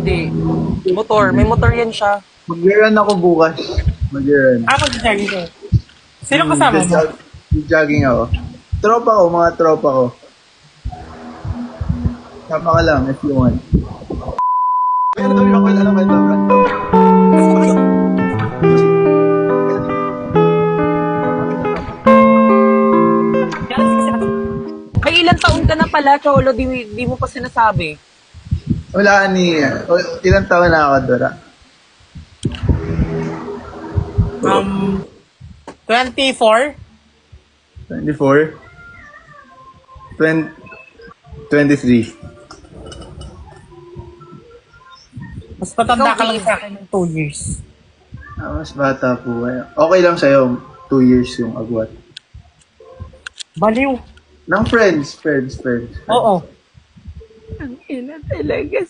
Hindi. Motor. May motor yan siya. Mag-run ako bukas. Mag-run. Mag-jogging ko. Sino kasama mo? Jogging ako. Tropa ko, mga tropa ko. Sama ka lang if you want. Ano daw yung alam mo ito? May ilang taon ka na pala, Cholo, di mo pa sinasabi. Wala ni... Ilang taon na ako, Dora? 24? 24? 23. Mas patanda ka lang sa akin ng 2 years. Mas bata po kayo. Okay lang sa'yo, 2 years yung agwat. Baliw. Ng friends. Oo. Ang ina talaga.